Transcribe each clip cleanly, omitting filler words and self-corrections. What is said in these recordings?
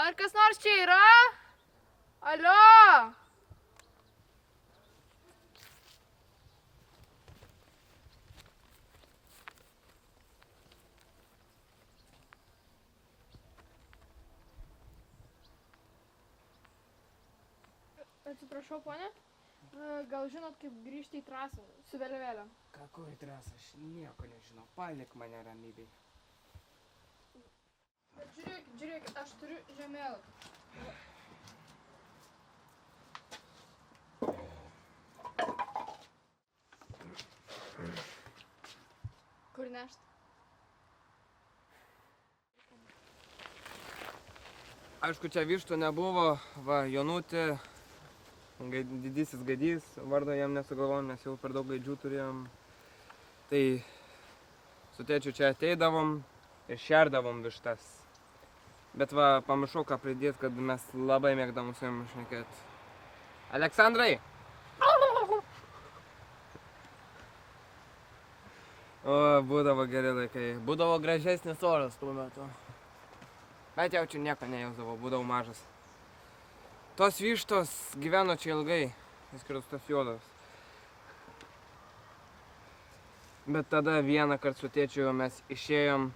Ar kas nors čia yra? Alio? Atsiprašau, ponė. Gal žinot, kaip grįžti į trasą su vėliavėlėm? Какой трасса? Aš nieko nežinau. Palik mane ramybėj. Bet žiūrėkit, aš turiu žemėlapį. Kur nešt? Aišku, čia vištų nebuvo. Va, Jonutė, didysis gadys, vardo jam nesugalvojom, nes jau per daug gaidžių turėjom. Tai su tėčiu čia ateidavom ir šerdavom vištas. Bet va, pamiršau ką pridėti, kad mes labai mėgdavom su jom šnekėti. Aleksandrai! O, būdavo geri laikai. Būdavo gražesnis oras tuo metu. Bet jau čia nieko nejausdavo, būdavau mažas. Tos vištos gyveno čia ilgai, išskyrus tos juodos. Bet tada vieną kartą su tėčiu mes išėjom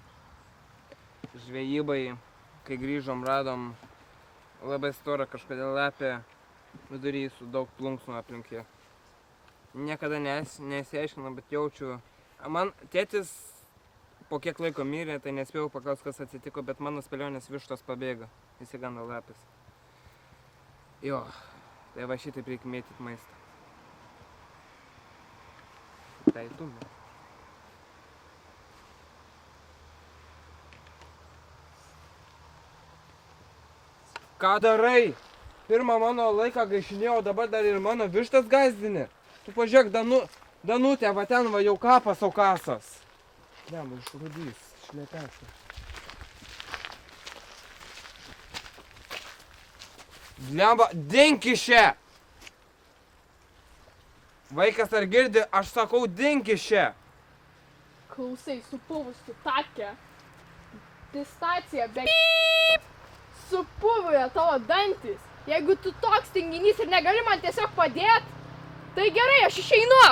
žvejybai, kai grįžom radom labai storą kažkodėl lapę vidury su daug plunksnų aplink ją. Niekada nesiaiškinu, bet jaučiu. Man tėtis po kiek laiko mirė, tai nespėjau paklausti, kas atsitiko, bet mano spėlionės vištos pabėgo, įsigando lapės. Jo, tai va šitaip reikia mėtyti maistą. Tai tu. Ką darai? Pirmą mano laiką gaišinėjau, dabar dar ir mano vištas gazdini. Tu pažiūrėk, Danutė, va ten va jau kapas aukasas. Ne, man išrūdys, šlepešė. Blemba, dink iš čia! Vaikas ar girdi, aš sakau, dink iš čia! Klausai, supuvusi takė. Pistacija be... Supuvuje tavo dantis. Jeigu tu toks tinginys ir negali man tiesiog padėt, tai gerai, aš išeinu.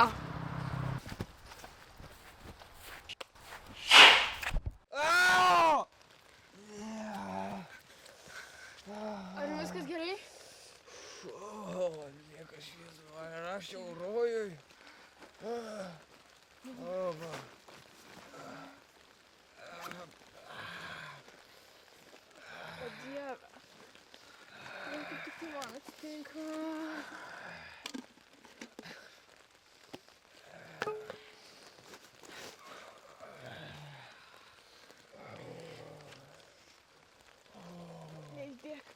Ar viskas gerai? O, niekas šviesu, ar aš jau rojui? O, va. O Dieve. Kaip tik man atsitinka. Neišbėk.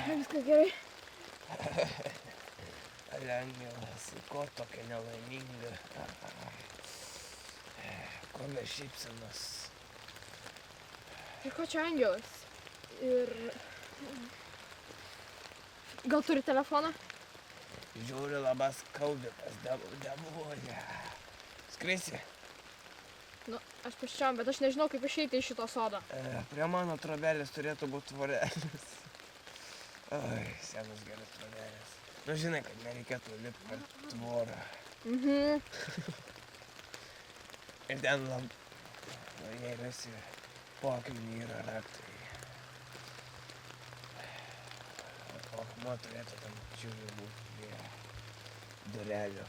Viskas gerai. Angelas, ko tokia nelaiminga? Ko be šypsenos? Tai ko čia angelas? Ir... Gal turi telefoną? Žiūri labas kaudikas, devolė. Skrisi? Nu, aš pėsčiom, bet aš nežinau, kaip išeiti iš šito sodo. Prie mano trobelės turėtų būti tvorelis. Oi, senas geras trobelės. Nu, žinai, kad nereikėtų lipti per tvorą. Ir ten jei rasi pokalbį yra raktai. O akmuo turėtų tam čiūriui būti prie durelio.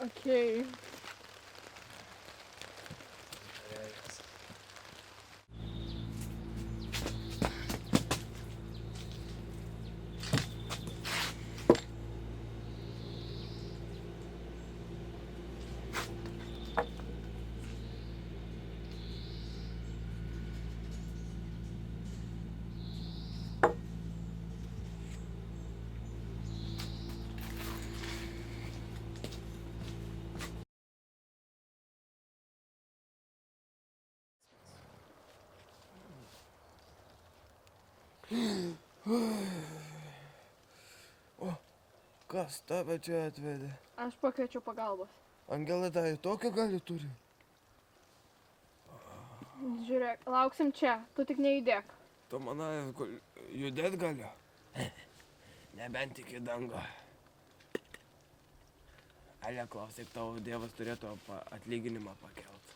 Okei. Kas tave čia atvedė? Aš pakviečiau pagalbos. Angelai tai tokią gali turi? Žiūrėk, lauksim čia, tu tik nejudėk. Tu manai, judėt gali? Nebent tik į dangą. Ale klausyk, tavo dievas turėtų atlyginimą pakelt.